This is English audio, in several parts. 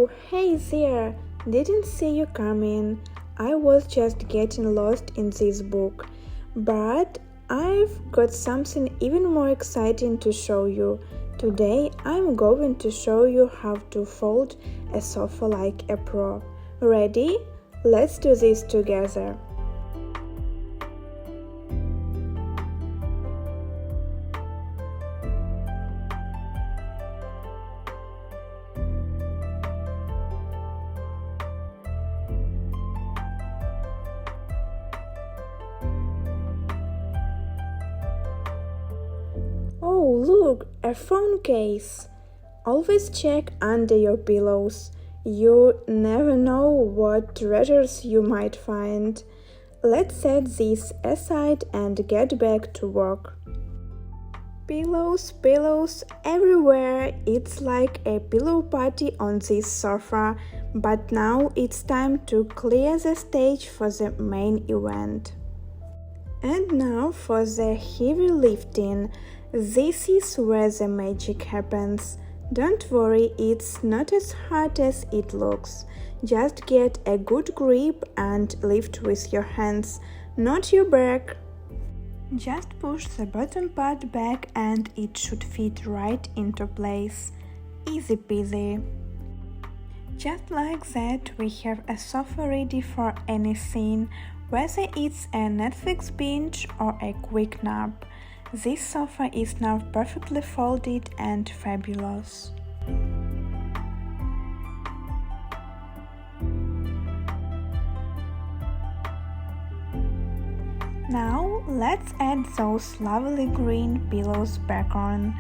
Oh, hey there! Didn't see you coming. I was just getting lost in this book. But I've got something even more exciting to show you. Today I'm going to show you how to fold a sofa like a pro. Ready? Let's do this together. Oh, look, a phone case. Always check under your pillows. You never know what treasures you might find. Let's set this aside and get back to work. Pillows everywhere. It's like a pillow party on this sofa. But now it's time to clear the stage for the main event. And now for the heavy lifting. This is where the magic happens. Don't worry, it's not as hard as it looks. Just get a good grip and lift with your hands, not your back. Just push the bottom part back and it should fit right into place. Easy peasy. Just like that, we have a sofa ready for any scene, whether it's a Netflix binge or a quick nap. This sofa is now perfectly folded and fabulous. Now let's add those lovely green pillows back on.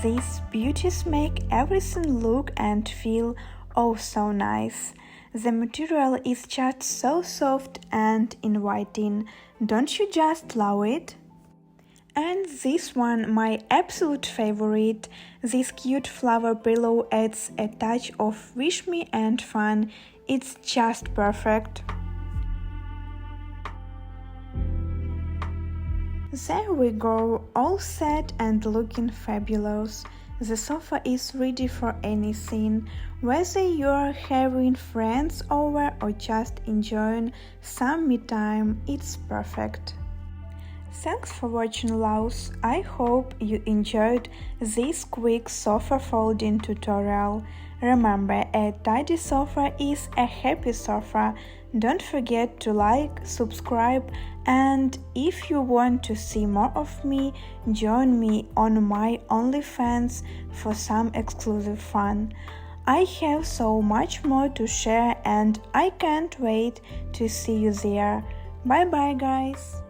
These beauties make everything look and feel oh so nice. The material is just so soft and inviting. Don't you just love it? And this one, my absolute favorite. This cute flower pillow adds a touch of wish me and fun. It's just perfect. There we go, all set and looking fabulous. The sofa is ready for any scene, whether you're having friends over or just enjoying some me time, it's perfect. Thanks for watching, loves. I hope you enjoyed this quick sofa folding tutorial. Remember, a tidy sofa is a happy sofa. Don't forget to like, subscribe, and if you want to see more of me, join me on my OnlyFans for some exclusive fun. I have so much more to share and I can't wait to see you there. Bye bye, guys!